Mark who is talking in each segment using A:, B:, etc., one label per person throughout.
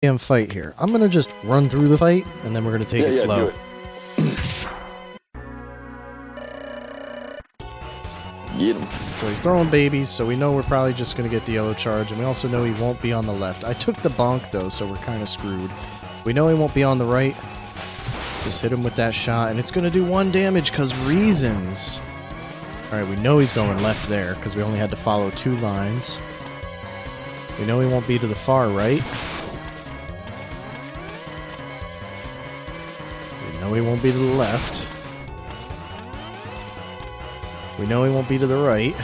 A: damn fight here. I'm gonna just run through the fight, and then we're gonna take it slow.
B: Do it. Get him.
A: So he's throwing babies, so we know we're probably just gonna get the yellow charge, and we also know he won't be on the left. I took the bonk though, so we're kind of screwed. We know he won't be on the right. Just hit him with that shot, and it's gonna do 1 damage, cause reasons. Alright, we know he's going left there, because we only had to follow 2 lines. We know he won't be to the far right. We know he won't be to the left. We know he won't be to the right.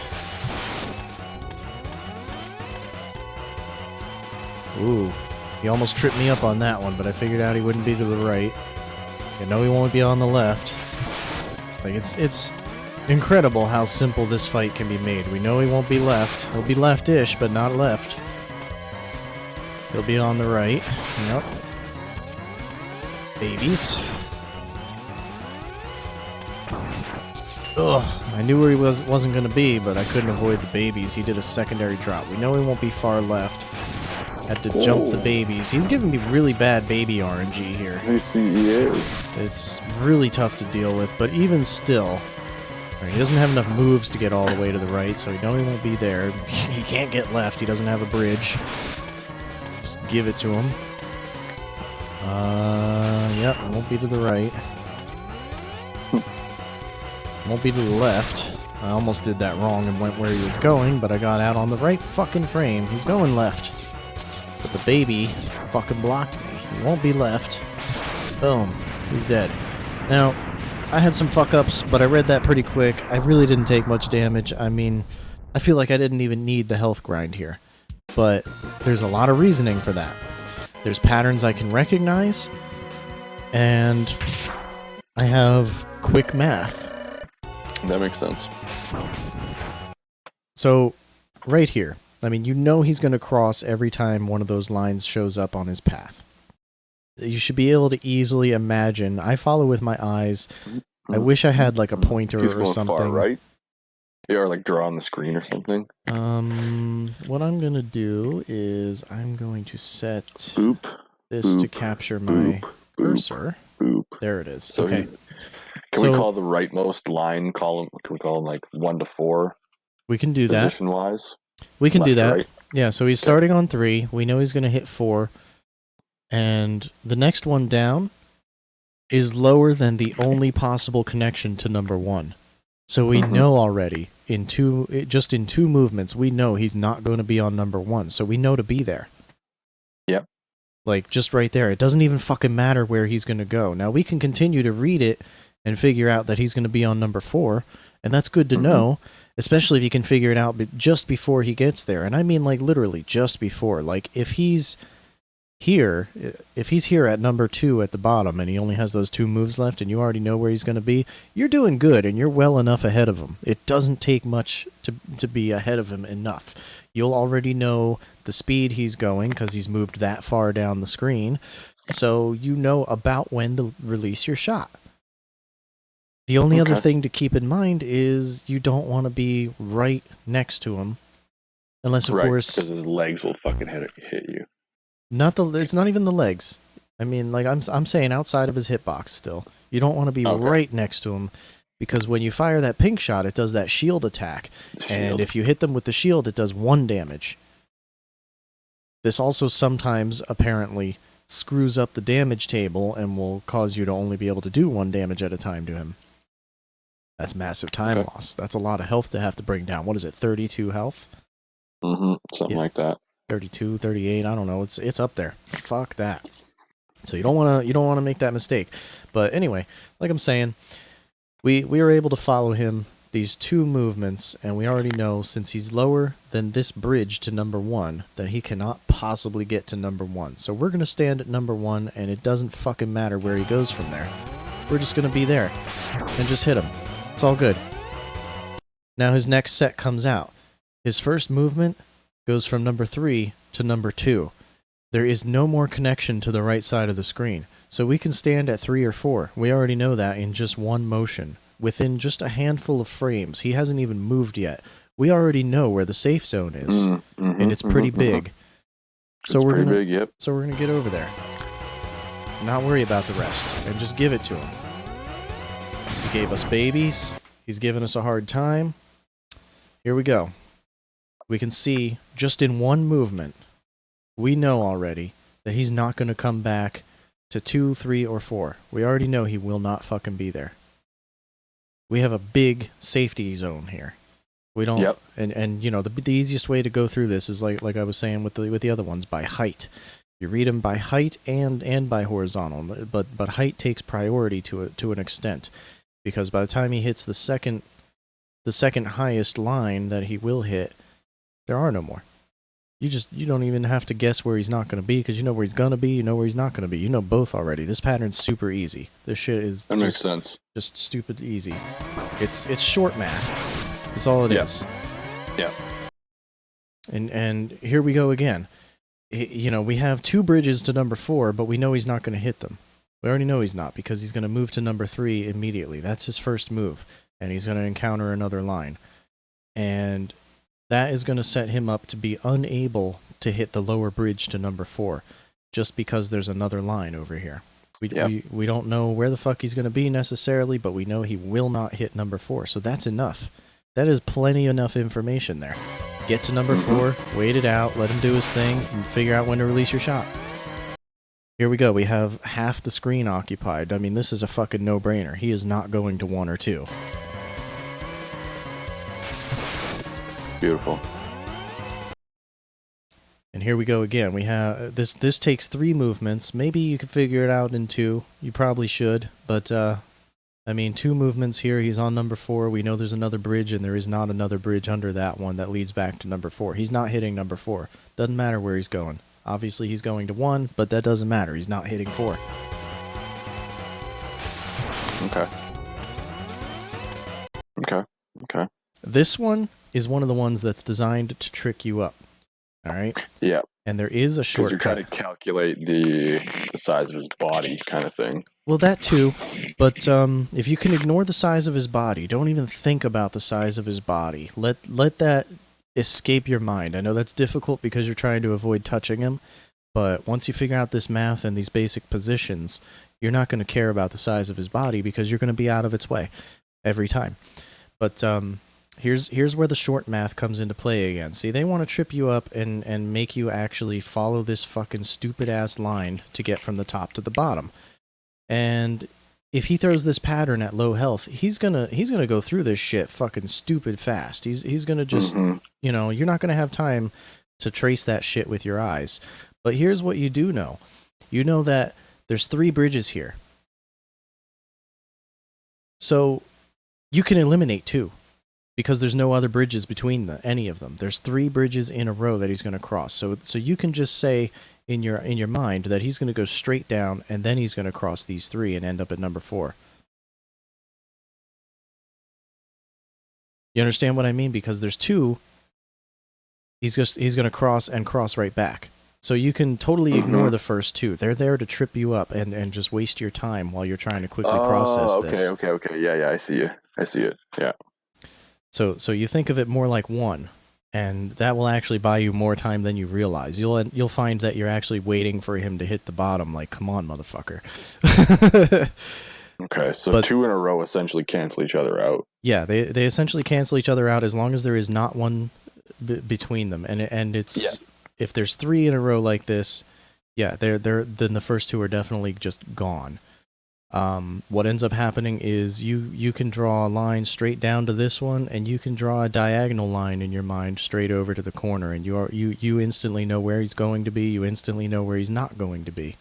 A: Ooh, he almost tripped me up on that one, but I figured out he wouldn't be to the right. I know he won't be on the left. Like, it's incredible how simple this fight can be made. We know he won't be left. He'll be left-ish, but not left. He'll be on the right. Yep. Babies. Ugh, I knew where he wasn't going to be, but I couldn't avoid the babies. He did a secondary drop. We know he won't be far left. Had to jump the babies. He's giving me really bad baby RNG here.
B: I see he is.
A: It's really tough to deal with, but even still, he doesn't have enough moves to get all the way to the right, so we know he won't be there. He can't get left. He doesn't have a bridge. Just give it to him. Yep, it won't be to the right. Won't be to the left. I almost did that wrong and went where he was going, but I got out on the right fucking frame. He's going left. But the baby fucking blocked me. He won't be left. Boom. He's dead. Now, I had some fuck-ups, but I read that pretty quick. I really didn't take much damage. I mean, I feel like I didn't even need the health grind here. But there's a lot of reasoning for that. There's patterns I can recognize, and I have quick math.
B: That makes sense.
A: So, right here, I mean, you know he's going to cross every time one of those lines shows up on his path. You should be able to easily imagine. I follow with my eyes. I wish I had like a pointer
B: He's
A: or
B: going
A: something.
B: far right? Yeah, or like draw on the screen or something.
A: What I'm going to do is I'm going to set this to capture my cursor. There it is.
B: So
A: okay.
B: Can we call the rightmost line column? Can we call them like 1 to 4?
A: We can do that.
B: Position wise.
A: We can do that.
B: Right?
A: Yeah. So he's starting on 3. We know he's going to hit 4, and the next one down is lower than the only possible connection to number 1. So we know already in 2 movements we know he's not going to be on number 1. So we know to be there.
B: Yep.
A: Like just right there. It doesn't even fucking matter where he's going to go. Now we can continue to read it and figure out that he's going to be on number 4, and that's good to know, especially if you can figure it out just before he gets there. And I mean, like, literally just before. Like, if he's here at number 2 at the bottom, and he only has those 2 moves left, and you already know where he's going to be, you're doing good, and you're well enough ahead of him. It doesn't take much to be ahead of him enough. You'll already know the speed he's going, because he's moved that far down the screen, so you know about when to release your shot. The only other thing to keep in mind is you don't want to be right next to him, unless of course
B: because his legs will fucking hit you.
A: It's not even the legs. I mean, like I'm saying outside of his hitbox still. You don't want to be right next to him, because when you fire that pink shot, it does that shield attack, and if you hit them with the shield, it does 1 damage. This also sometimes apparently screws up the damage table and will cause you to only be able to do 1 damage at a time to him. That's massive time loss. That's a lot of health to have to bring down. What is it, 32 health?
B: Something like that.
A: 32, 38, I don't know. It's up there. Fuck that. So you don't want to make that mistake. But anyway, like I'm saying, we were able to follow him these 2 movements, and we already know since he's lower than this bridge to number 1 that he cannot possibly get to number 1. So we're going to stand at number 1, and it doesn't fucking matter where he goes from there. We're just going to be there and just hit him. It's all good. Now his next set comes out. His first movement goes from number 3 to number 2. There is no more connection to the right side of the screen, so we can stand at 3 or 4. We already know that in just 1 motion. Within just a handful of frames, he hasn't even moved yet. We already know where the safe zone is, and it's pretty big. So
B: It's
A: we're
B: pretty
A: gonna
B: big, yep.
A: so we're gonna get over there. Not worry about the rest and just give it to him. He gave us babies. He's giving us a hard time. Here we go. We can see just in one movement, we know already that he's not going to come back to 2, 3, or 4. We already know he will not fucking be there. We have a big safety zone here. We don't,
B: Yep.
A: and you know the easiest way to go through this is like I was saying with the other ones, by height. You read them by height and by horizontal, but height takes priority to an extent, because by the time he hits the second highest line that he will hit, there are no more. You don't even have to guess where he's not going to be, because you know where he's going to be, you know where he's not going to be. You know both already. This pattern's super easy. This shit is
B: That makes sense.
A: just stupid easy. It's short math. That's all it is.
B: Yeah.
A: And here we go again. You know, we have 2 bridges to number 4, but we know he's not going to hit them. We already know he's not, because he's going to move to number 3 immediately. That's his first move, and he's going to encounter another line. And that is going to set him up to be unable to hit the lower bridge to number 4, just because there's another line over here. We don't know where the fuck he's going to be necessarily, but we know he will not hit number 4, so that's enough. That is plenty enough information there. Get to number 4, wait it out, let him do his thing, and figure out when to release your shot. Here we go. We have half the screen occupied. I mean, this is a fucking no-brainer. He is not going to 1 or 2.
B: Beautiful.
A: And here we go again. We have this takes 3 movements. Maybe you could figure it out in 2. You probably should, but I mean, 2 movements here. He's on number 4. We know there's another bridge, and there is not another bridge under that one that leads back to number 4. He's not hitting number 4. Doesn't matter where he's going. Obviously, he's going to 1, but that doesn't matter. He's not hitting 4.
B: Okay.
A: This one is one of the ones that's designed to trick you up. All right?
B: Yeah.
A: And there is a
B: Because
A: shortcut.
B: you're trying to calculate the size of his body kind of thing.
A: Well, that too, but if you can ignore the size of his body, don't even think about the size of his body. Let that escape your mind. I know that's difficult because you're trying to avoid touching him, but once you figure out this math and these basic positions, you're not going to care about the size of his body because you're going to be out of its way every time. But here's where the short math comes into play again. See, they want to trip you up and make you actually follow this fucking stupid-ass line to get from the top to the bottom. And if he throws this pattern at low health, he's gonna go through this shit fucking stupid fast. He's gonna just, you know, you're not gonna have time to trace that shit with your eyes. But here's what you do know. You know that there's 3 bridges here. So you can eliminate 2. Because there's no other bridges between any of them. There's 3 bridges in a row that he's going to cross. So you can just say in your mind that he's going to go straight down, and then he's going to cross these 3 and end up at number 4. You understand what I mean? Because there's 2. He's going to cross and cross right back. So you can totally ignore the first 2. They're there to trip you up and just waste your time while you're trying to quickly process this.
B: Okay. Yeah, I see it. Yeah.
A: So you think of it more like 1, and that will actually buy you more time than you realize. You'll find that you're actually waiting for him to hit the bottom. Like, come on, motherfucker.
B: Okay, so 2 in a row essentially cancel each other out.
A: Yeah, they essentially cancel each other out as long as there is not one between them, and it's if there's 3 in a row like this, yeah, then the first 2 are definitely just gone. What ends up happening is you can draw a line straight down to this one, and you can draw a diagonal line in your mind straight over to the corner, and you instantly know where he's going to be. You instantly know where he's not going to be.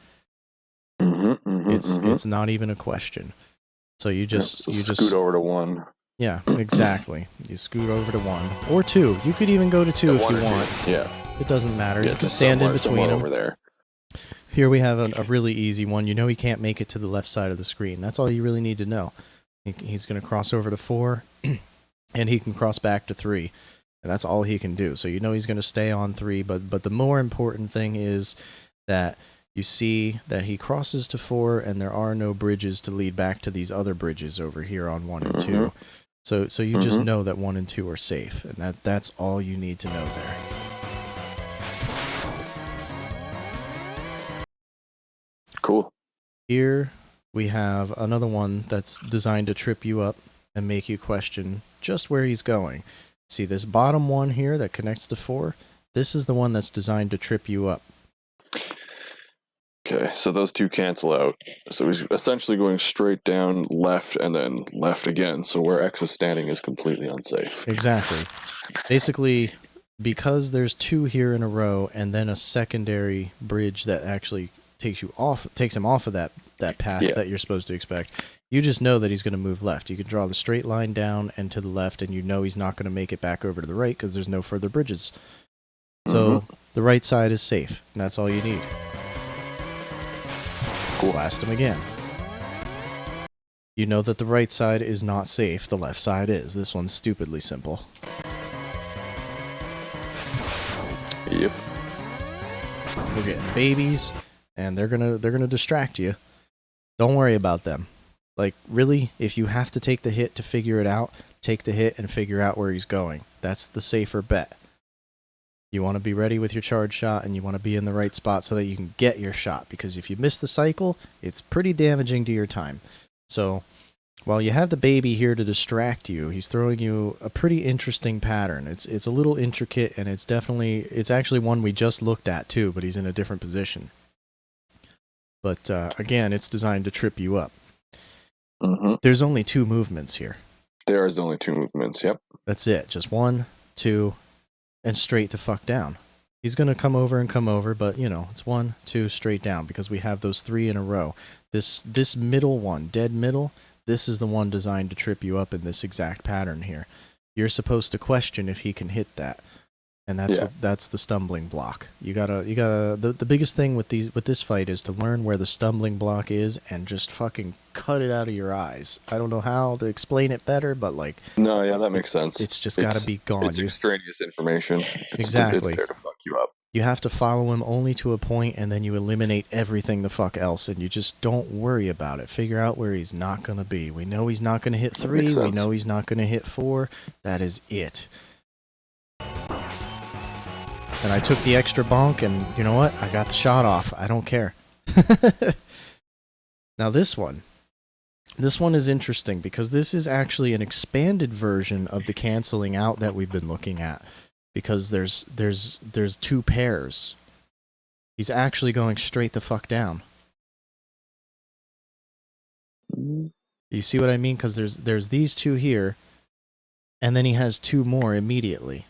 A: It's not even a question. So you just
B: scoot over to 1.
A: Yeah, exactly. You scoot over to 1 or 2. You could even go to 2 if you want.
B: Yeah,
A: it doesn't matter. You can stand in between them.
B: Over there.
A: Here we have a really easy one. You know he can't make it to the left side of the screen. That's all you really need to know. He's going to cross over to 4, and he can cross back to 3. And that's all he can do. So you know he's going to stay on 3, but the more important thing is that you see that he crosses to 4, and there are no bridges to lead back to these other bridges over here on 1 and 2. So you just know that 1 and 2 are safe, and that's all you need to know there.
B: Cool.
A: Here we have another one that's designed to trip you up and make you question just where he's going. See this bottom one here that connects to 4? This is the one that's designed to trip you up.
B: Okay, so those two cancel out. So he's essentially going straight down, left, and then left again. So where X is standing is completely unsafe.
A: Exactly. Basically, because there's 2 here in a row and then a secondary bridge that actually takes him off of that path that you're supposed to expect, you just know that he's going to move left. You can draw the straight line down and to the left, and you know he's not going to make it back over to the right because there's no further bridges. So the right side is safe, and that's all you need.
B: Cool.
A: Blast him again. You know that the right side is not safe, the left side is. This one's stupidly simple.
B: Yep.
A: We're getting babies, and they're gonna distract you. Don't worry about them. Like, really, if you have to take the hit to figure it out, take the hit and figure out where he's going. That's the safer bet. You want to be ready with your charge shot, and you want to be in the right spot so that you can get your shot, because if you miss the cycle, it's pretty damaging to your time. So, while you have the baby here to distract you, he's throwing you a pretty interesting pattern. It's a little intricate, and it's actually one we just looked at too, but he's in a different position. But again, it's designed to trip you up. There's only 2 movements here.
B: There is only 2 movements, yep.
A: That's it. Just 1, 2, and straight to fuck down. He's going to come over, but, you know, it's 1, 2, straight down, because we have those 3 in a row. This middle one, dead middle, this is the one designed to trip you up in this exact pattern here. You're supposed to question if he can hit that. And that's the stumbling block. The biggest thing with this fight is to learn where the stumbling block is and just fucking cut it out of your eyes. I don't know how to explain it better, but like,
B: no, yeah, that makes sense.
A: It's just got to be gone.
B: It's extraneous information.
A: Exactly.
B: It's there to fuck you up.
A: You have to follow him only to a point, and then you eliminate everything the fuck else, and you just don't worry about it. Figure out where he's not gonna be. We know he's not gonna hit 3. We know he's not gonna hit 4. That is it. And I took the extra bonk, and you know what? I got the shot off. I don't care. Now this one is interesting because this is actually an expanded version of the canceling out that we've been looking at. Because there's 2 pairs. He's actually going straight the fuck down. You see what I mean? Because there's these 2 here, and then he has 2 more immediately.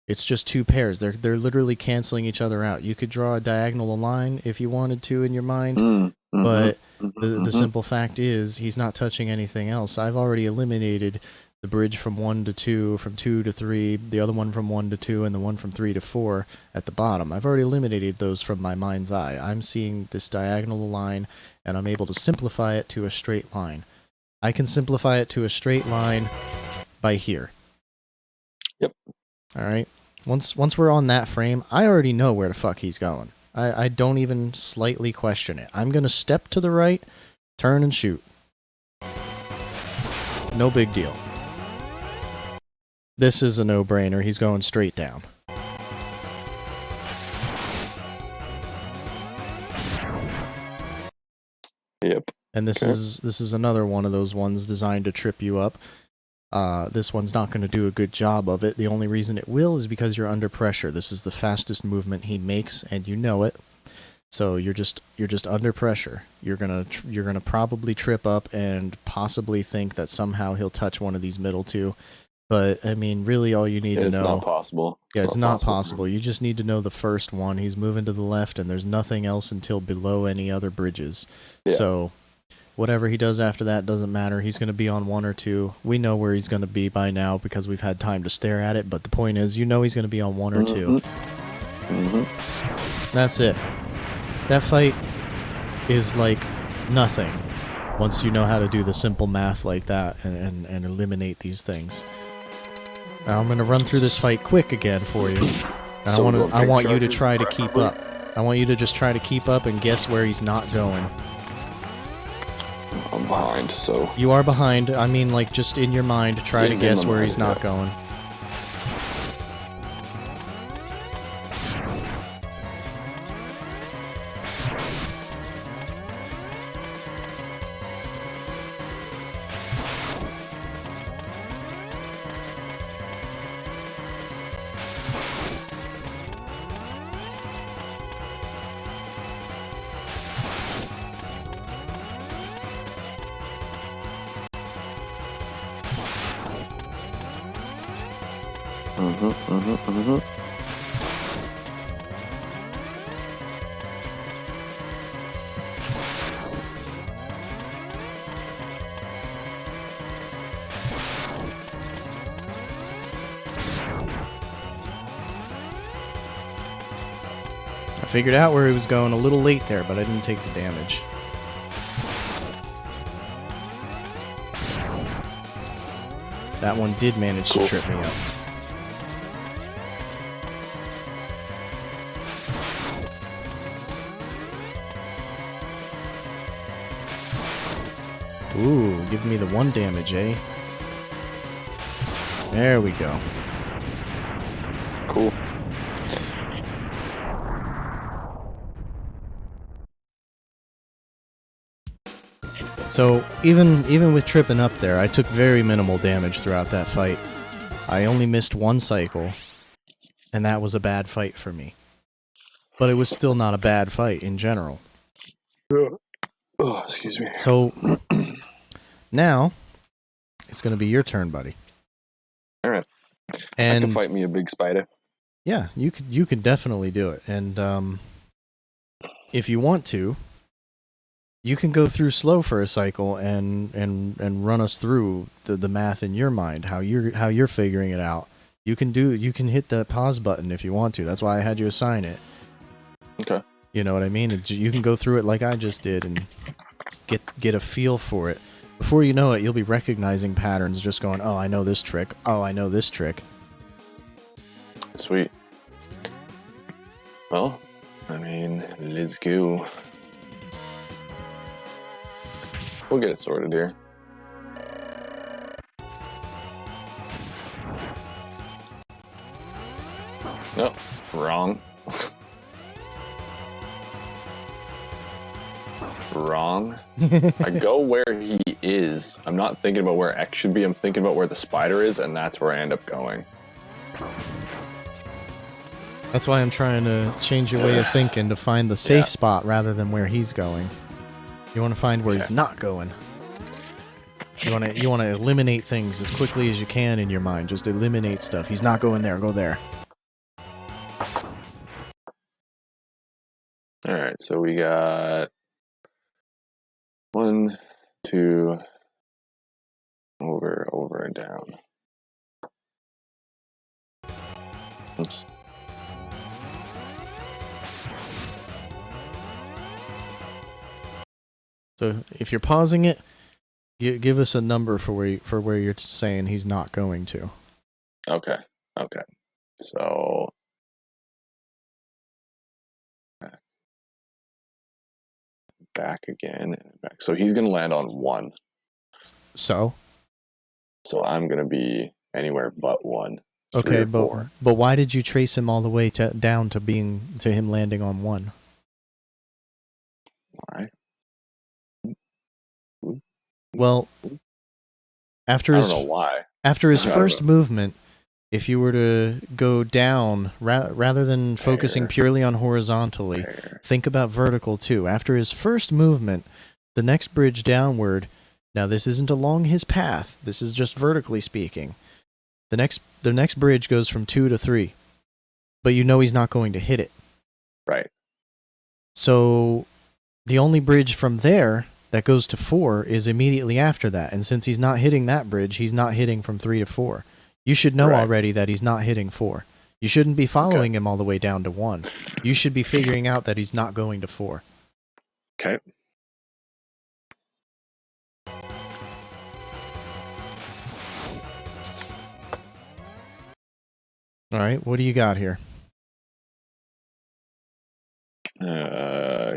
A: It's just 2 pairs. They're literally canceling each other out. You could draw a diagonal line if you wanted to in your mind, but the simple fact is he's not touching anything else. I've already eliminated the bridge from 1 to 2, from 2 to 3, the other one from 1 to 2, and the one from 3 to 4 at the bottom. I've already eliminated those from my mind's eye. I'm seeing this diagonal line, and I'm able to simplify it to a straight line. I can simplify it to a straight line by here.
B: Yep.
A: All right. Once we're on that frame, I already know where the fuck he's going. I don't even slightly question it. I'm going to step to the right, turn and shoot. No big deal. This is a no-brainer. He's going straight down.
B: Yep.
A: And this is another one of those ones designed to trip you up. This one's not going to do a good job of it. The only reason it will is because you're under pressure. This is the fastest movement he makes, and you know it. So you're just under pressure. You're gonna probably trip up and possibly think that somehow he'll touch one of these middle 2. But I mean, really, all you need to know.
B: It's not possible.
A: Yeah, it's not possible. You just need to know the first one. He's moving to the left, and there's nothing else until below any other bridges. Yeah. So whatever he does after that doesn't matter. He's going to be on 1 or 2. We know where he's going to be by now because we've had time to stare at it. But the point is, you know he's going to be on 1 or 2. That's it. That fight is like nothing once you know how to do the simple math like that and eliminate these things. Now I'm going to run through this fight quick again for you. And I want you to try to keep up. I want you to just try to keep up and guess where he's not going.
B: I'm behind, so...
A: You are behind. I mean, like, just in your mind, try to guess where he's not going. I figured out where he was going a little late there, but I didn't take the damage. That one did manage to trip me up. Ooh, give me the 1 damage, eh? There we go.
B: Cool.
A: So even with tripping up there, I took very minimal damage throughout that fight. I only missed 1 cycle, and that was a bad fight for me. But it was still not a bad fight in general.
B: Oh, excuse me.
A: So now it's going to be your turn, buddy.
B: All right.
A: And
B: I can fight me a big spider.
A: Yeah, you could definitely do it. And if you want to, you can go through slow for a cycle and run us through the math in your mind, how you're figuring it out. You can hit the pause button if you want to. That's why I had you assign it.
B: Okay.
A: You know what I mean? You can go through it like I just did and get a feel for it. Before you know it, you'll be recognizing patterns, just going, "Oh, I know this trick. Oh, I know this trick."
B: Sweet. Well, I mean, let's go. We'll get it sorted here. Nope, wrong. Wrong. I go where he is. I'm not thinking about where X should be. I'm thinking about where the spider is, and that's where I end up going.
A: That's why I'm trying to change your way of thinking to find the safe spot rather than where he's going. You want to find where he's not going. You want to eliminate things as quickly as you can in your mind. Just eliminate stuff. He's not going there. Go there.
B: All right, so we got 1, 2, over, and down. Oops.
A: So if you're pausing it, give us a number for where you're saying he's not going to.
B: Okay. So back again and back. So he's gonna land on 1.
A: So
B: I'm gonna be anywhere but 1.
A: Okay,
B: 3 or 4.
A: but why did you trace him all the way down to him landing on 1?
B: Why?
A: Well, after
B: I
A: his
B: don't know why.
A: After his
B: I don't
A: first
B: know.
A: movement, if you were to go down rather than focusing purely on horizontally, think about vertical too. After his first movement, the next bridge downward. Now this isn't along his path. This is just vertically speaking. The next bridge goes from 2 to 3, but you know he's not going to hit it.
B: Right.
A: So the only bridge from there that goes to 4 is immediately after that. And since he's not hitting that bridge, he's not hitting from 3 to 4. You should know already that he's not hitting 4. You shouldn't be following him all the way down to 1. You should be figuring out that he's not going to 4.
B: Okay.
A: All right, what do you got here?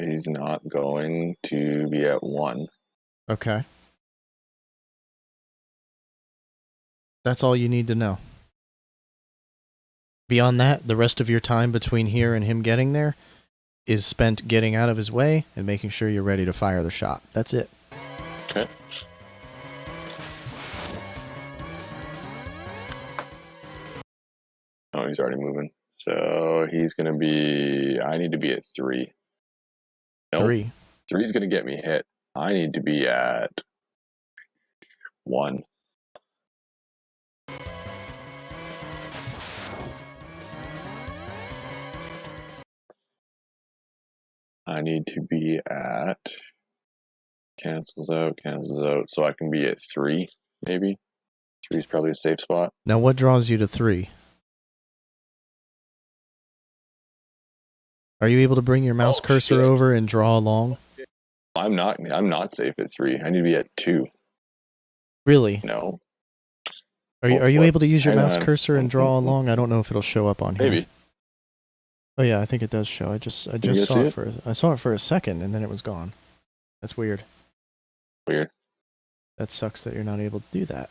B: He's not going to be at 1.
A: Okay. That's all you need to know. Beyond that, the rest of your time between here and him getting there is spent getting out of his way and making sure you're ready to fire the shot. That's it.
B: Okay. Oh, he's already moving. So he's going to be... I need to be at 3. Nope.
A: 3.
B: 3 is going to get me hit. I need to be at 1. I need to be at cancels out, so I can be at 3, maybe. 3 is probably a safe spot.
A: Now, what draws you to 3? Are you able to bring your mouse cursor over and draw along?
B: I'm not safe at 3. I need to be at 2.
A: Really?
B: No.
A: Are you able to use your
B: Hang
A: mouse
B: on.
A: cursor and draw along? I don't know if it'll show up on here.
B: Maybe.
A: Oh yeah, I think it does show. I just
B: you
A: saw
B: see
A: it I saw it for a second and then it was gone. That's weird.
B: Weird.
A: That sucks that you're not able to do that.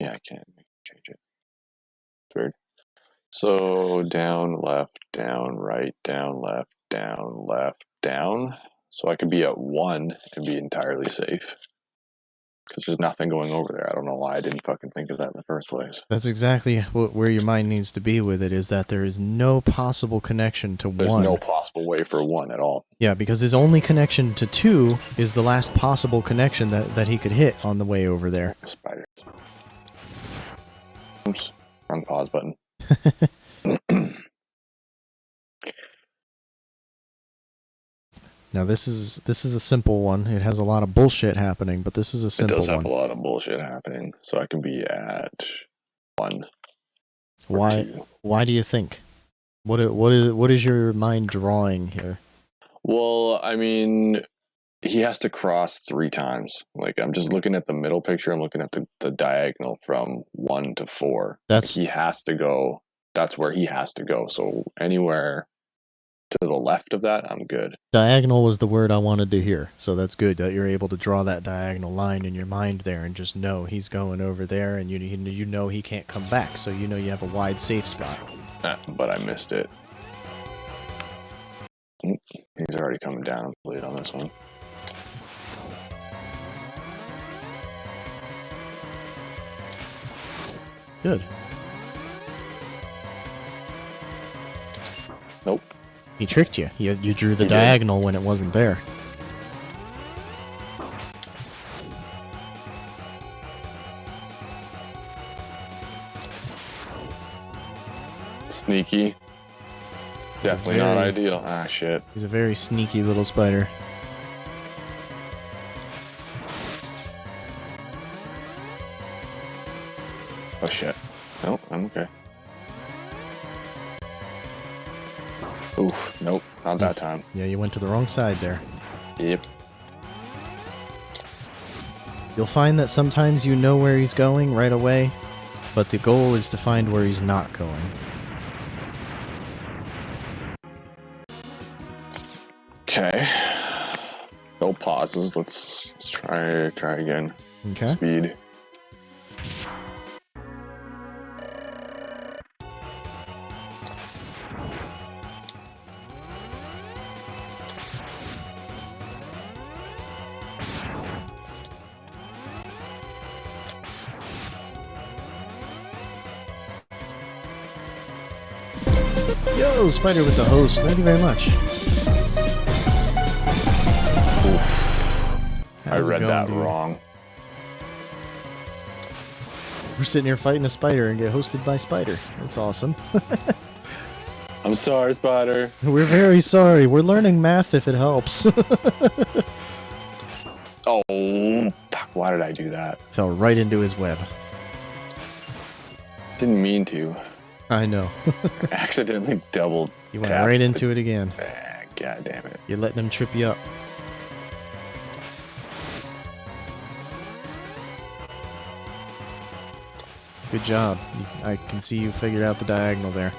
B: Yeah, I can't change it. It's weird. So down, left, down, right, down, left, down, left, down. So I could be at 1 and be entirely safe. Because there's nothing going over there. I don't know why I didn't fucking think of that in the first place.
A: That's exactly where your mind needs to be with it, is that there is no possible connection to 1.
B: There's no possible way for 1 at all.
A: Yeah, because his only connection to 2 is the last possible connection that he could hit on the way over there.
B: Spiders. Oops. Wrong pause button.
A: Now this is a simple one. It has a lot of bullshit happening, but this is a simple one.
B: It does have a lot of bullshit happening, so I can be at 1.
A: Why do you think? What is your mind drawing here?
B: Well, I mean, he has to cross 3 times. Like, I'm just looking at the middle picture. I'm looking at the diagonal from 1 to 4. He has to go. That's where he has to go. So anywhere to the left of that, I'm good.
A: Diagonal was the word I wanted to hear. So that's good that you're able to draw that diagonal line in your mind there and just know he's going over there, and you know he can't come back. So you know you have a wide safe spot.
B: But I missed it. He's already coming down. I'm late on this one.
A: Good.
B: Nope.
A: He tricked you. You drew the diagonal when it wasn't there.
B: Sneaky. Definitely not ideal. Ah, shit.
A: He's a very sneaky little spider.
B: Oh, shit. Nope, I'm okay. Oof, nope, not that time.
A: Yeah, you went to the wrong side there.
B: Yep.
A: You'll find that sometimes you know where he's going right away, but the goal is to find where he's not going.
B: Okay. No pauses. Let's try again.
A: Okay.
B: Speed.
A: Yo, Spider with the host. Thank you very much.
B: I read that wrong.
A: We're sitting here fighting a spider and get hosted by Spider. That's awesome.
B: I'm sorry, Spider.
A: We're very sorry. We're learning math if it helps.
B: Oh, fuck. Why did I do that?
A: Fell right into his web.
B: Didn't mean to.
A: I know.
B: Accidentally double
A: You went right into it again.
B: God damn it.
A: You're letting him trip you up. Good job. I can see you figured out the diagonal there.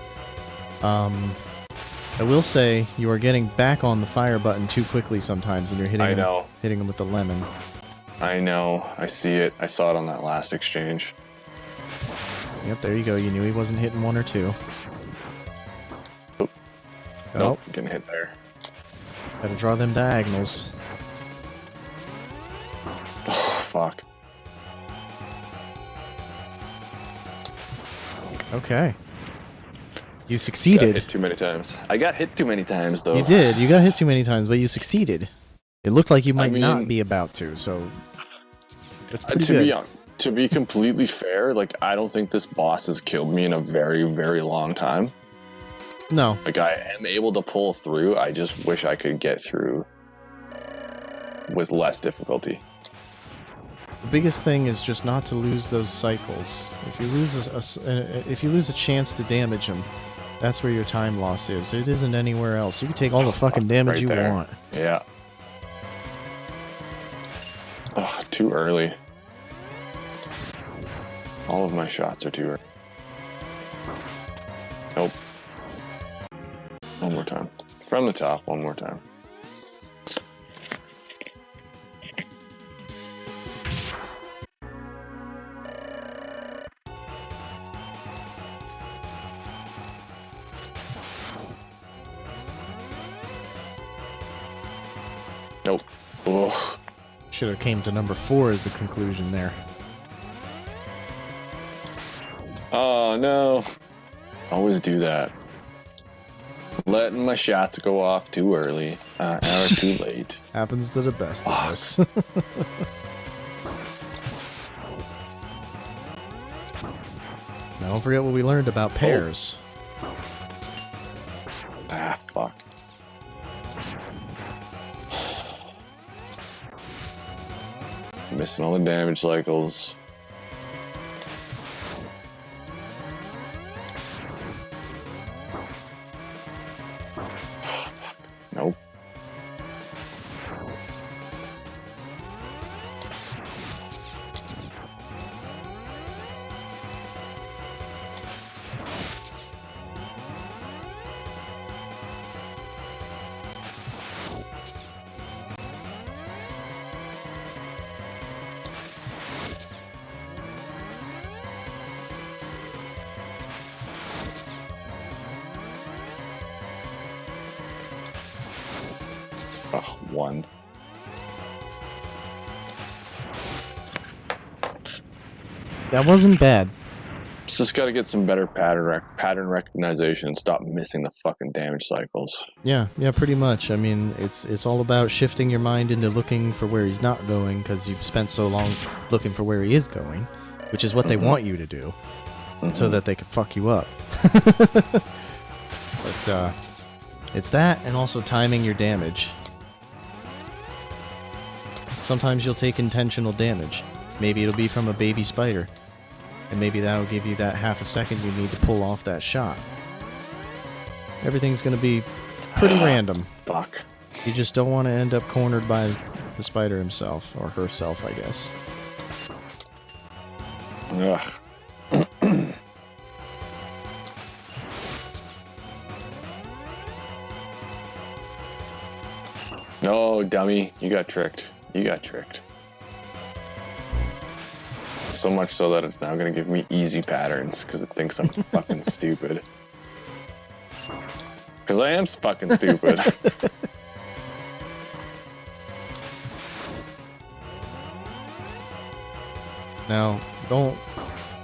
A: I will say you are getting back on the fire button too quickly sometimes, and you're hitting him with the lemon.
B: I know. I see it. I saw it on that last exchange.
A: Yep, there you go. You knew he wasn't hitting 1 or 2.
B: Oh. Nope, getting hit there.
A: Gotta draw them diagonals.
B: Oh, fuck.
A: Okay. You succeeded.
B: Got hit too many times. I got hit too many times, though.
A: You did. You got hit too many times, but you succeeded. It looked like you might not be about to, so that's pretty good.
B: To be completely fair, like, I don't think this boss has killed me in a very, very long time.
A: No.
B: Like, I am able to pull through. I just wish I could get through with less difficulty.
A: The biggest thing is just not to lose those cycles. If you lose a chance to damage them, that's where your time loss is. It isn't anywhere else. You can take all the fucking damage you want.
B: Yeah. Oh, too early. All of my shots are too early. Nope. One more time. From the top, one more time. Nope. Ugh.
A: Should have came to number 4 as the conclusion there.
B: Oh, no. Always do that. Letting my shots go off too early. Or too late.
A: Happens to the best of us. Now don't forget what we learned about pairs.
B: Ah, fuck. Missing all the damage cycles. Nope. Oh, one.
A: That wasn't bad.
B: Just gotta get some better pattern recognition and stop missing the fucking damage cycles.
A: Yeah, pretty much. I mean, it's all about shifting your mind into looking for where he's not going because you've spent so long looking for where he is going, which is what they want you to do, so that they can fuck you up. But it's that, and also timing your damage. Sometimes you'll take intentional damage. Maybe it'll be from a baby spider. And maybe that'll give you that half a second you need to pull off that shot. Everything's going to be pretty random.
B: Fuck.
A: You just don't want to end up cornered by the spider himself, or herself, I guess.
B: Ugh. No, dummy. You got tricked. You got tricked. So much so that it's now going to give me easy patterns because it thinks I'm fucking stupid. Because I am fucking stupid.
A: Now, don't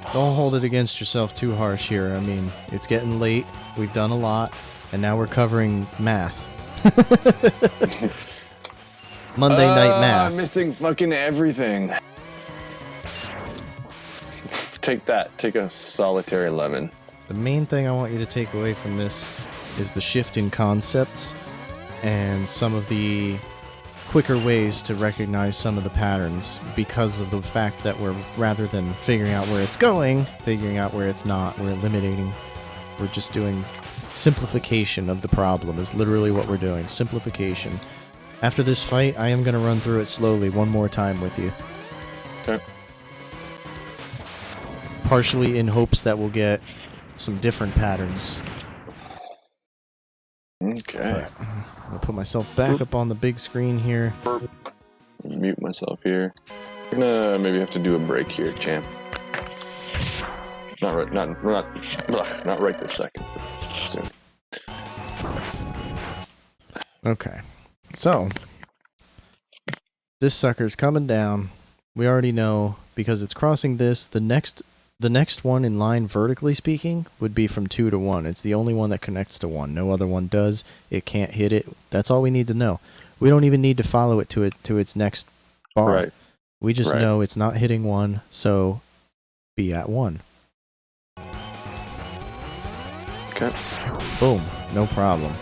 A: hold it against yourself too harsh here. I mean, it's getting late. We've done a lot, and now we're covering math. Monday night math.
B: I'm missing fucking everything. Take that. Take a solitary lemon.
A: The main thing I want you to take away from this is the shift in concepts and some of the quicker ways to recognize some of the patterns because of the fact that we're, rather than figuring out where it's going, figuring out where it's not, we're eliminating, we're just doing simplification of the problem is literally what we're doing. Simplification. After this fight, I am going to run through it slowly one more time with you.
B: Okay.
A: Partially in hopes that we'll get some different patterns.
B: Okay.
A: But I'll put myself back up on the big screen here.
B: Mute myself here. We're gonna maybe have to do a break here, champ. Not right this second. But soon.
A: Okay. So, this sucker's coming down. We already know because it's crossing this. The next one in line, vertically speaking, would be from 2 to 1. It's the only one that connects to 1. No other one does. It can't hit it. That's all we need to know. We don't even need to follow it to its next bar.
B: Right.
A: We just know it's not hitting 1, so be at 1.
B: Okay.
A: Boom. No problem.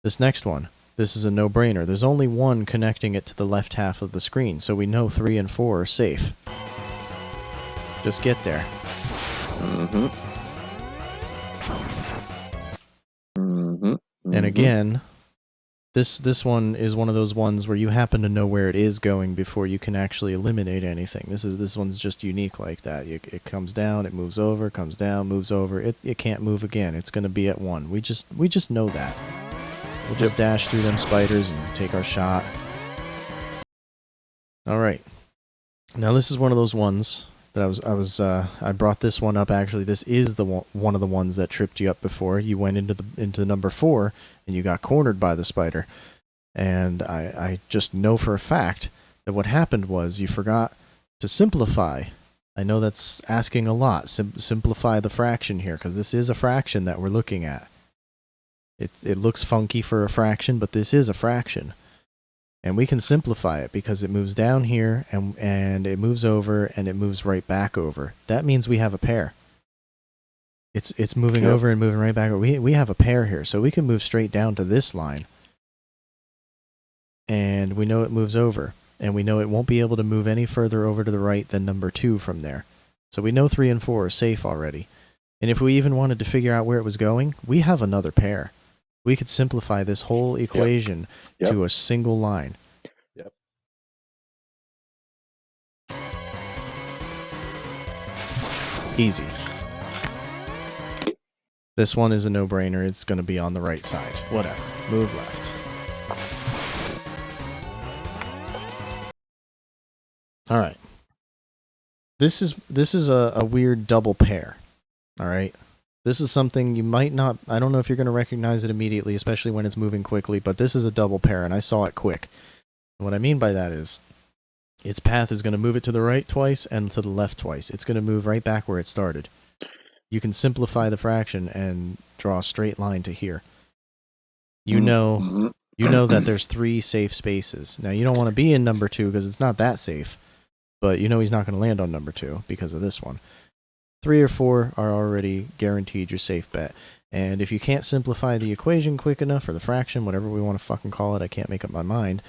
A: This next one. This is a no-brainer. There's only one connecting it to the left half of the screen, so we know 3 and 4 are safe. Just get there.
B: Mm-hmm. Mm-hmm.
A: And again, this one is one of those ones where you happen to know where it is going before you can actually eliminate anything. This one's just unique like that. It comes down, it moves over, comes down, moves over. It can't move again. It's going to be at 1. We just know that. We'll just dash through them spiders and take our shot. All right. Now this is one of those ones that I brought this one up. Actually, this is the one of the ones that tripped you up before. You went into number 4 and you got cornered by the spider. And I just know for a fact that what happened was you forgot to simplify. I know that's asking a lot. Simplify the fraction here, because this is a fraction that we're looking at. It looks funky for a fraction, but this is a fraction. And we can simplify it because it moves down here and it moves over and it moves right back over. That means we have a pair. It's moving over and moving right back over. We have a pair here, so we can move straight down to this line. And we know it moves over. And we know it won't be able to move any further over to the right than number 2 from there. So we know 3 and 4 are safe already. And if we even wanted to figure out where it was going, we have another pair. We could simplify this whole equation to a single line.
B: Yep.
A: Easy. This one is a no-brainer. It's going to be on the right side. Whatever. Move left. All right. This is a weird double pair. All right. This is something you might not, I don't know if you're going to recognize it immediately, especially when it's moving quickly, but this is a double pair, and I saw it quick. And what I mean by that is, its path is going to move it to the right twice and to the left twice. It's going to move right back where it started. You can simplify the fraction and draw a straight line to here. You know that there's 3 safe spaces. Now, you don't want to be in number 2 because it's not that safe, but you know he's not going to land on number 2 because of this one. 3 or 4 are already guaranteed your safe bet. And if you can't simplify the equation quick enough, or the fraction, whatever we want to fucking call it, I can't make up my mind,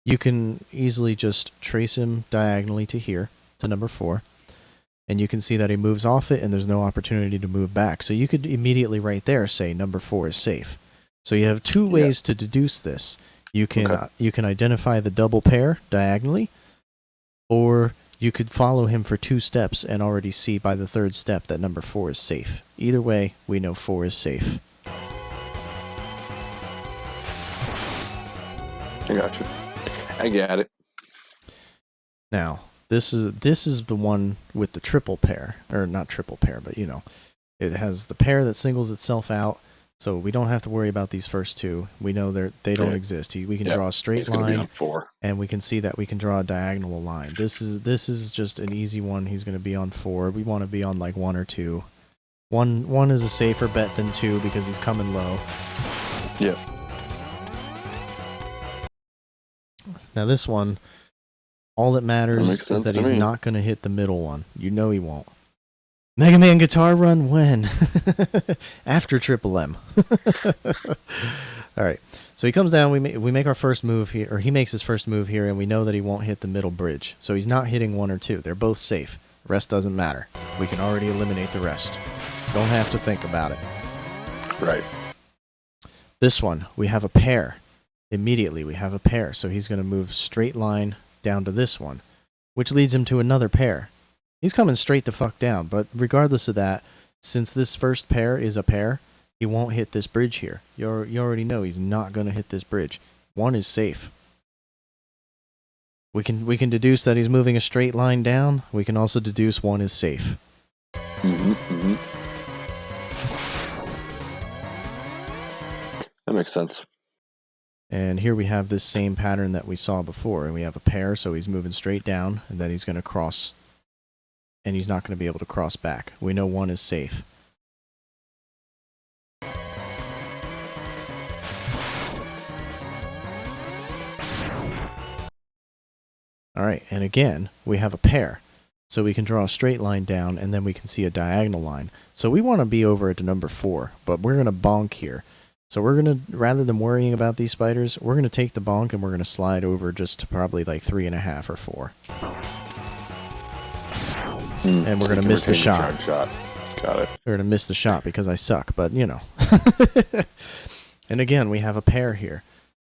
A: you can easily just trace him diagonally to here, to number 4. And you can see that he moves off it and there's no opportunity to move back. So you could immediately right there say number 4 is safe. So you have 2 ways to deduce this. You can you can identify the double pair diagonally, or you could follow him for 2 steps and already see by the 3rd step that number 4 is safe. Either way, we know 4 is safe.
B: I got you. I get it.
A: Now, this is the one with the triple pair, or not triple pair, but you know, it has the pair that singles itself out. So we don't have to worry about these first 2. We know they don't exist. We can draw a straight line,
B: on 4.
A: and we can see that we can draw a diagonal line. This is just an easy one. He's going to be on 4. We want to be on like 1 or 2. One is a safer bet than 2 because he's coming low.
B: Yep.
A: Now this one, all that matters is that he's
B: me.
A: not going to hit the middle one. You know he won't. Mega Man Guitar Run when? After Triple M. All right. So he comes down. We make our first move here, or he makes his first move here, and we know that he won't hit the middle bridge. So he's not hitting 1 or 2. They're both safe. The rest doesn't matter. We can already eliminate the rest. Don't have to think about it.
B: Right.
A: This one, we have a pair. Immediately, we have a pair. So he's going to move straight line down to this one, which leads him to another pair. He's coming straight to fuck down, but regardless of that, since this first pair is a pair, he won't hit this bridge here. You already know he's not going to hit this bridge. 1 is safe. We can deduce that he's moving a straight line down. We can also deduce 1 is safe.
B: That makes sense.
A: And here we have this same pattern that we saw before, and we have a pair, so he's moving straight down, and then he's going to cross, and he's not going to be able to cross back. We know 1 is safe. All right, and again, we have a pair. So we can draw a straight line down, and then we can see a diagonal line. So we want to be over at number 4, but we're going to bonk here. So we're going to, rather than worrying about these spiders, we're going to take the bonk and we're going to slide over just to probably like 3.5 or 4. And we're going to miss the shot.
B: Got it.
A: We're going to miss the shot because I suck, but you know. And again, we have a pair here.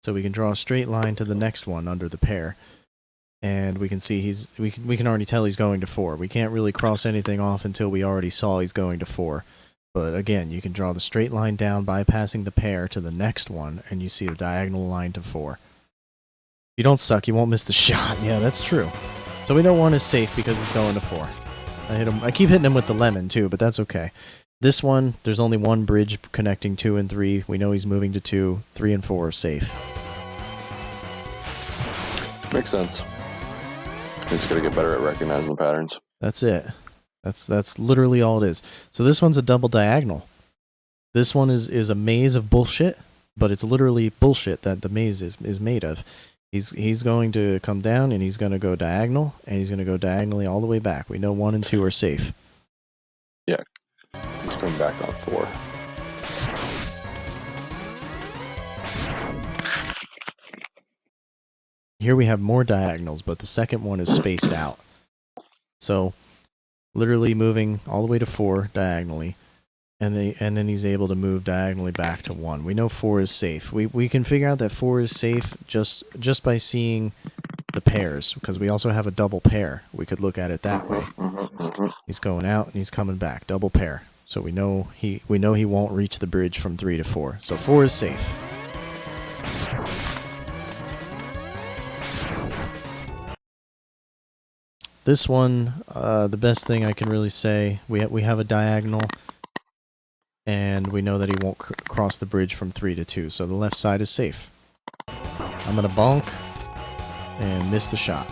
A: So we can draw a straight line to the next one under the pair. And we can see we can already tell he's going to 4. We can't really cross anything off until we already saw he's going to 4. But again, you can draw the straight line down bypassing the pair to the next one, and you see the diagonal line to 4. You don't suck, you won't miss the shot. Yeah, that's true. So we know 1 is safe because it's going to 4. I keep hitting him with the lemon too, but that's okay. This one, there's only one bridge connecting 2 and 3. We know he's moving to 2. 3 and 4 are safe.
B: Makes sense. Just gotta get better at recognizing the patterns.
A: That's it. That's literally all it is. So this one's a double diagonal. This one is a maze of bullshit, but it's literally bullshit that the maze is made of. He's going to come down and he's going to go diagonal, and he's going to go diagonally all the way back. We know 1 and 2 are safe.
B: Yeah. He's coming back on 4.
A: Here we have more diagonals, but the second one is spaced out. So literally moving all the way to 4 diagonally, and then he's able to move diagonally back to 1. We know 4 is safe. We can figure out that 4 is safe just by seeing the pairs, because we also have a double pair. We could look at it that way. He's going out and he's coming back, double pair. So we know he won't reach the bridge from 3 to 4. So 4 is safe. This one, the best thing I can really say, we have a diagonal, and we know that he won't cross the bridge from 3 to 2, so the left side is safe. I'm going to bonk and miss the shot.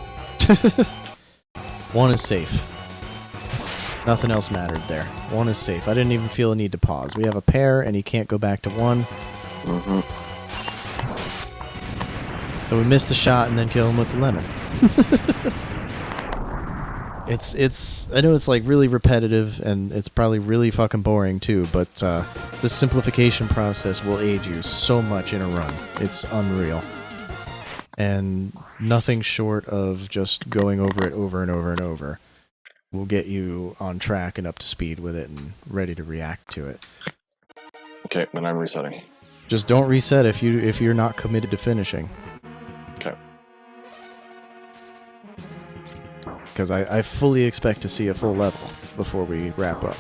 A: 1 is safe. Nothing else mattered there. 1 is safe. I didn't even feel a need to pause. We have a pair, and he can't go back to 1. So we missed the shot and then kill him with the lemon. I know it's like really repetitive and it's probably really fucking boring too, but the simplification process will aid you so much in a run. It's unreal. And nothing short of just going over it over and over and over will get you on track and up to speed with it and ready to react to it.
B: Okay, then I'm resetting.
A: Just don't reset if you're not committed to finishing.
B: Okay.
A: Because I fully expect to see a full level before we wrap up.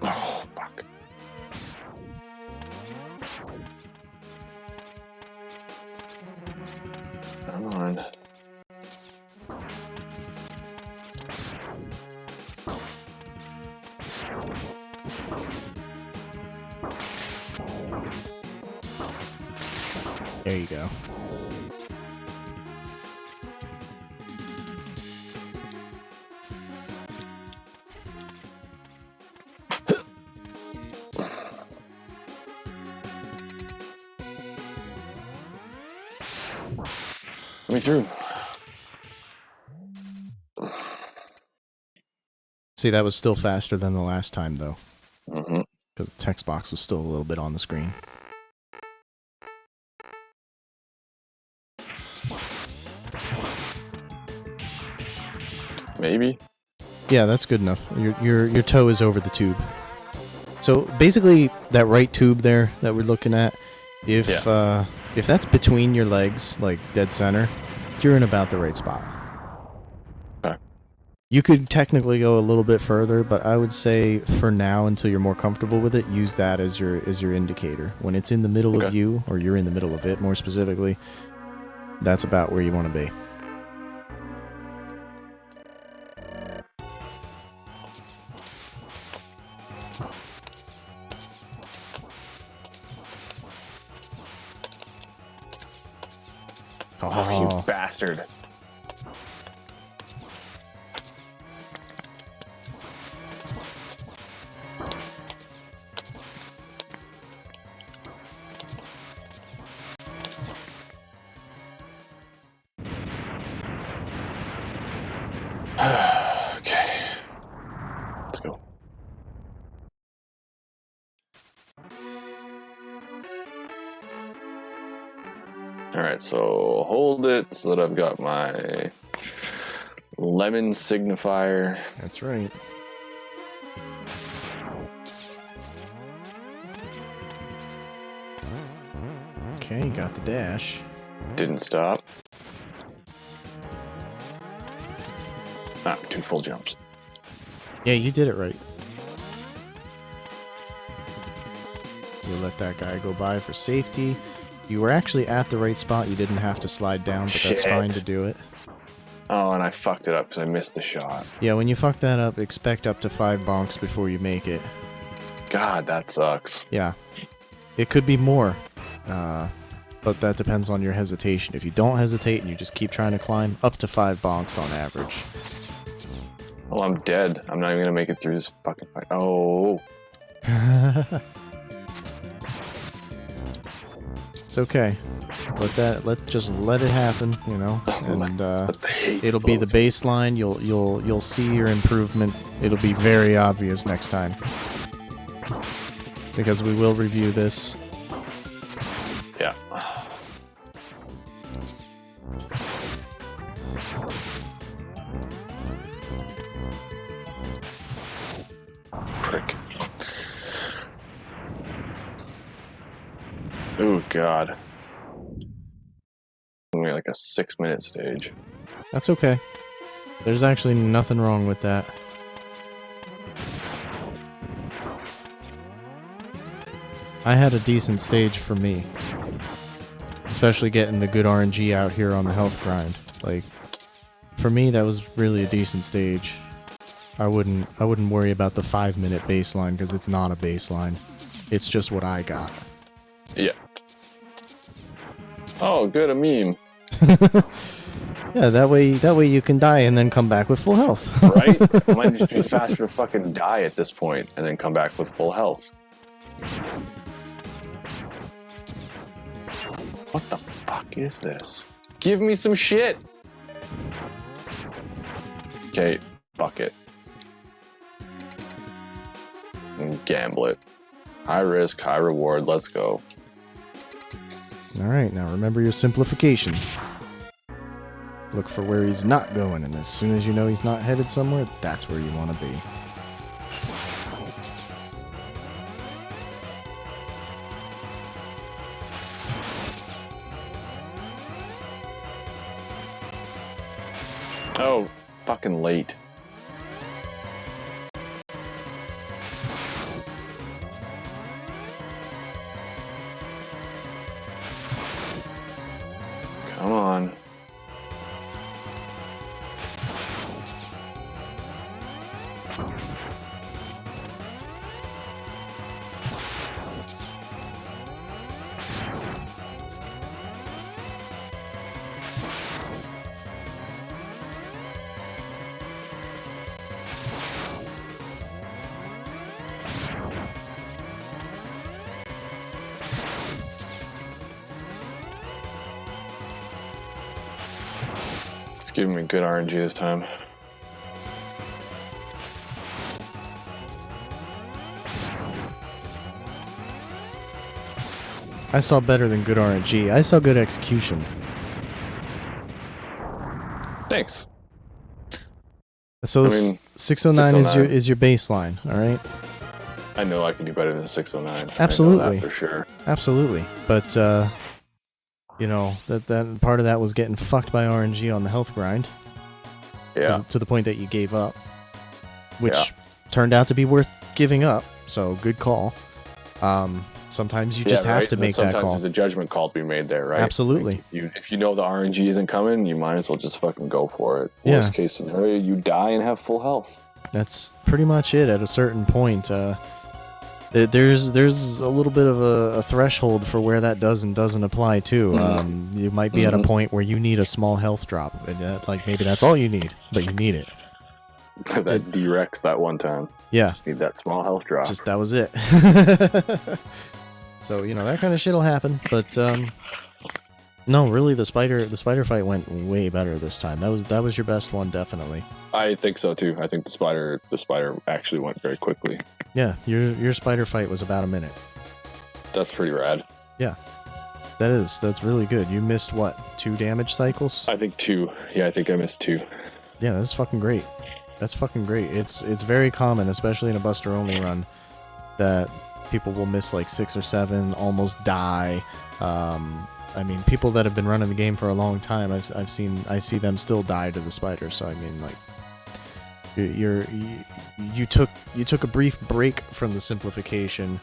B: Oh, fuck. Come on.
A: There you go.
B: Me through.
A: See, that was still faster than the last time, though.
B: Mm-hmm.
A: Because the text box was still a little bit on the screen.
B: Maybe.
A: Yeah, that's good enough. Your toe is over the tube. So basically, that right tube there that we're looking at, if that's between your legs, like dead center, you're in about the right spot.
B: Okay.
A: You could technically go a little bit further, but I would say for now, until you're more comfortable with it, use that as your indicator. When it's in the middle of you, or you're in the middle of it, more specifically, that's about where you want to be.
B: Oh, you bastard. Okay. Let's go. Alright, so hold it so that I've got my lemon signifier.
A: That's right. Okay, got the dash.
B: Didn't stop. Ah, 2 full jumps.
A: Yeah, you did it right. You let that guy go by for safety. You were actually at the right spot. You didn't have to slide down, but that's fine to do it.
B: Oh, and I fucked it up because I missed the shot.
A: Yeah, when you fuck that up, expect up to 5 bonks before you make it.
B: God, that sucks.
A: Yeah. It could be more, but that depends on your hesitation. If you don't hesitate and you just keep trying to climb, up to 5 bonks on average.
B: Well, I'm dead. I'm not even gonna make it through this fucking fight. Oh.
A: It's okay. Just let it happen, you know, and it'll be the baseline. You'll see your improvement. It'll be very obvious next time, because we will review this.
B: Yeah. Prick. Oh God. Only like a 6-minute stage.
A: That's okay. There's actually nothing wrong with that. I had a decent stage for me. Especially getting the good RNG out here on the health grind. Like, for me, that was really a decent stage. I wouldn't worry about the 5-minute baseline, because it's not a baseline. It's just what I got.
B: Yeah. Oh, good, a meme.
A: Yeah, that way you can die and then come back with full health.
B: Right? It might just be faster to fucking die at this point and then come back with full health. What the fuck is this? Give me some shit! Okay, fuck it. And gamble it. High risk, high reward, let's go.
A: Alright, now remember your simplification. Look for where he's not going, and as soon as you know he's not headed somewhere, that's where you want to be.
B: Oh, fucking late. Come on. It's giving me good RNG this time.
A: I saw better than good RNG. I saw good execution.
B: Thanks.
A: So
B: I mean,
A: 609
B: 609
A: is your baseline, all right?
B: I know I can do better than 609.
A: Absolutely.
B: I know that for sure.
A: Absolutely. But you know, that part of that was getting fucked by RNG on the health grind.
B: Yeah.
A: To the point that you gave up, which turned out to be worth giving up. So good call. Sometimes you just have to make that call.
B: Sometimes there's a judgment call to be made there, right?
A: Absolutely.
B: Like if you know the RNG isn't coming, you might as well just fucking go for it.
A: Yeah.
B: Worst case scenario, you die and have full health.
A: That's pretty much it. At a certain point, there's a little bit of a threshold for where that does and doesn't apply too. You might be at a point where you need a small health drop, and like maybe that's all you need, but you need it.
B: That D-Rex that one time.
A: Yeah.
B: Just need that small health drop.
A: Just that was it. So, you know, that kind of shit'll happen, but No, really, the spider fight went way better this time. That was your best one, definitely.
B: I think so too. I think the spider actually went very quickly.
A: Yeah, your spider fight was about a minute.
B: That's pretty rad.
A: Yeah, that's really good. You missed what, 2 damage cycles?
B: I think 2. Yeah, I think I missed 2.
A: Yeah, that's fucking great. That's fucking great. It's very common, especially in a Buster only run, that people will miss like 6 or 7, almost die. I mean, people that have been running the game for a long time, I see them still die to the spider. So I mean, like, you took a brief break from the simplification,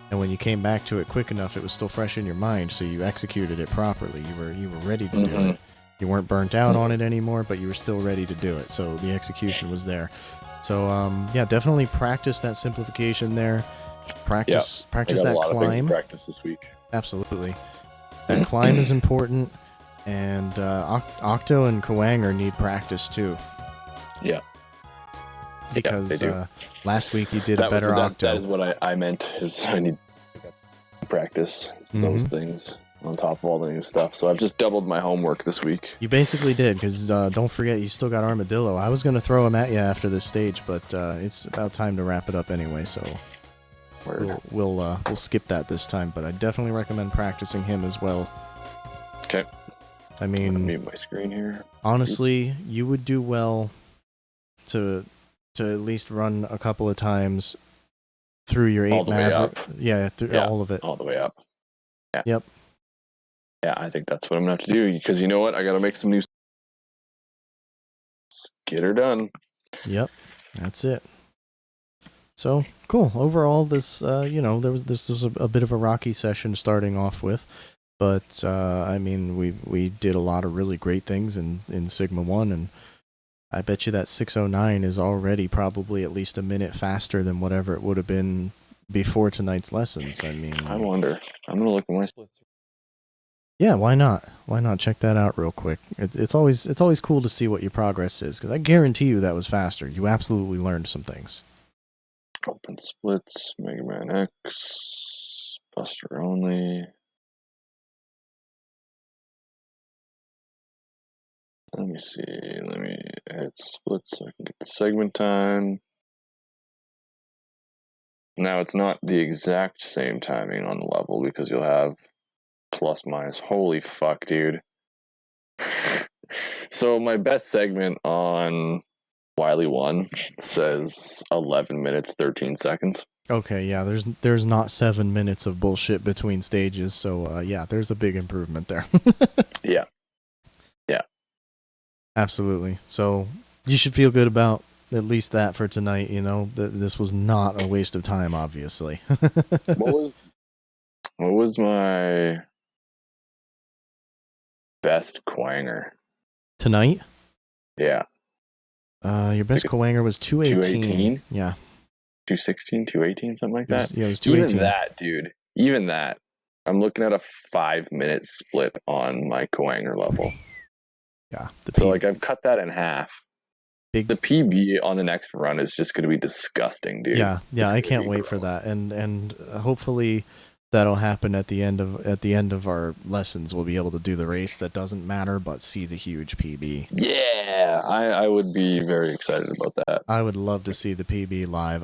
A: and when you came back to it quick enough, it was still fresh in your mind. So you executed it properly. You were ready to do it. You weren't burnt out on it anymore, but you were still ready to do it. So the execution was there. So yeah, definitely practice that simplification there. Practice that climb.
B: Practice this week.
A: Absolutely. That climb is important, and Octo and Kawanger need practice too.
B: Yeah.
A: Because last week you did a better Octo.
B: That is what I meant, is I need practice those things on top of all the new stuff. So I've just doubled my homework this week.
A: You basically did, because don't forget, you still got Armadillo. I was going to throw him at you after this stage, but it's about time to wrap it up anyway, so we'll skip that this time. But I definitely recommend practicing him as well.
B: Okay.
A: I mean,
B: I'm mute my screen here.
A: Honestly, you would do well to at least run a couple of times through your 8 Maverick. Yeah, all of it.
B: All the way up. Yeah.
A: Yep.
B: Yeah, I think that's what I'm going to have to do, because you know what? I got to make some new... Get her done.
A: Yep, that's it. So, cool. Overall, this, this was a bit of a rocky session starting off with, but, I mean, we did a lot of really great things in Sigma 1, and I bet you that 609 is already probably at least a minute faster than whatever it would have been before tonight's lessons. I mean,
B: I wonder. I'm going to look at my splits.
A: Yeah, why not? Why not check that out real quick? It's always cool to see what your progress is, because I guarantee you that was faster. You absolutely learned some things.
B: Open splits, Mega Man X, Buster only. Let me see. Let me add splits so I can get the segment time. Now, it's not the exact same timing on the level, because you'll have plus minus. Holy fuck, dude. So my best segment on Wily 1 says 11 minutes, 13 seconds.
A: Okay, yeah, there's not 7 minutes of bullshit between stages, so yeah, there's a big improvement there.
B: Yeah. Yeah.
A: Absolutely. So you should feel good about at least that for tonight, you know. This was not a waste of time, obviously.
B: What was my best Quanger?
A: Tonight?
B: Yeah.
A: Your best Kawanger was 218.
B: 218?
A: Yeah.
B: 216, 218, something like that?
A: Yeah, it was 218.
B: Even that, dude. Even that. I'm looking at a 5-minute split on my Kawanger level.
A: Yeah.
B: So, like, I've cut that in half. The PB on the next run is just going to be disgusting, dude.
A: Yeah, I can't wait for that. And hopefully that'll happen at the end of our lessons. We'll be able to do the race that doesn't matter, but see the huge PB.
B: Yeah, I would be very excited about that.
A: I would love to see the PB live.